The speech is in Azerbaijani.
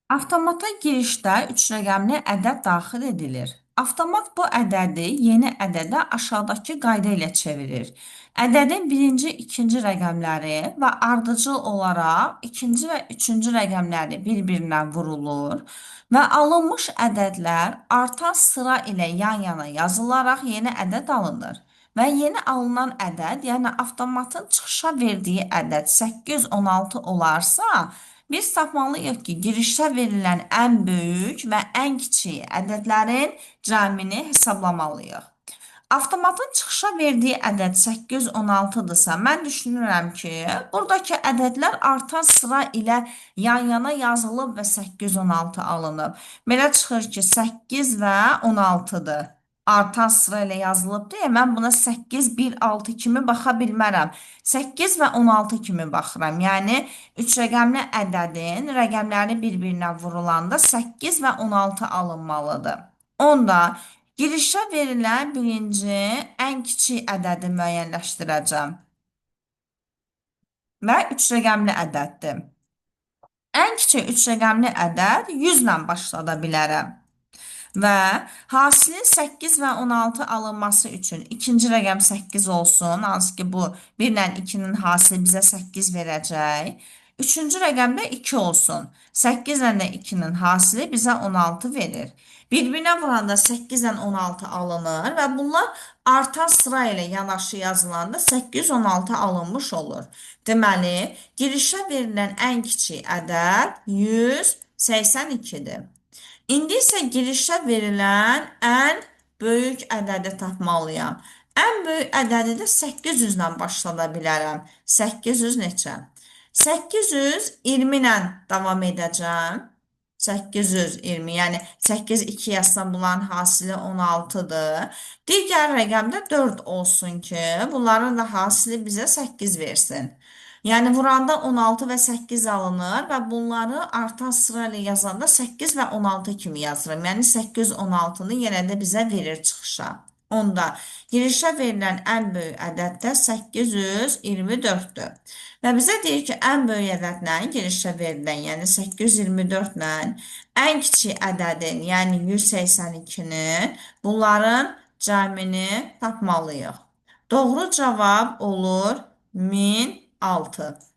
Avtomata girişdə 3 rəqəmli ədəd daxil edilir. Avtomat bu ədədi yeni ədədə aşağıdakı qayda ilə çevirir. Ədədin birinci, ikinci rəqəmləri və ardıcıl olaraq ikinci və üçüncü rəqəmləri bir-birinə vurulur və alınmış ədədlər artan sıra ilə yan-yana yazılaraq yeni ədəd alınır. Və yeni alınan ədəd, yəni avtomatın çıxışa verdiyi ədəd 816 olarsa, biz tapmalıyıq ki, girişdə verilən ən böyük və ən kiçik ədədlərin cəmini hesablamalıyıq. Avtomatın çıxışa verdiyi ədəd 816-dırsa, mən düşünürəm ki, buradakı ədədlər artan sıra ilə yan-yana yazılıb və 816 alınıb. Belə çıxır ki, 8 və 16-dır. Artan sıra ilə yazılıb deyə mən buna 8, 1, 6 kimi baxa bilmərəm. 8 və 16 kimi baxıram. Yəni 3 rəqəmli ədədin rəqəmləri bir-birinə vurulanda 8 və 16 alınmalıdır. Onda girişə verilən birinci ən kiçik ədədi müəyyənləşdirəcəm və 3 rəqəmli ədəddir. Ən kiçik 3 rəqəmli ədəd 100 ilə başlada bilərəm. Və hasilin 8 və 16 alınması üçün ikinci rəqəm 8 olsun. Hansı ki, bu 1 ilə 2-nin hasili bizə 8 verəcək. Üçüncü rəqəm də 2 olsun. 8 ilə də 2-nin hasili bizə 16 verir. Bir-birinə vuranda 8 ilə 16 alınır və bunlar artan sıra ilə yanaşı yazılanda 816 alınmış olur. Deməli, girişə verilən ən kiçik ədəd 182-dir. İndi isə girişə verilən ən böyük ədədi tapmalıyam. Ən böyük ədədi də 800 ilə başlada bilərəm. 800 neçə? 820 ilə davam edəcəm. 820, yəni 8, 2 yazsam bunların hasili 16-dır. Digər rəqəm də 4 olsun ki, bunların da hasili bizə 8 versin. Yəni vuranda 16 və 8 alınır və bunları artan sıra ilə yazanda 8 və 16 kimi yazırım. Yəni 816-nı yenə də bizə verir çıxışa. Onda girişə verilən ən böyük ədəd də 824-dür. Və bizə deyir ki, ən böyük ədədlə girişə verilən, yəni 824-lə ən kiçik ədədin, yəni 182-nin bunların cəmini tapmalıyıq. Doğru cavab olur 1006.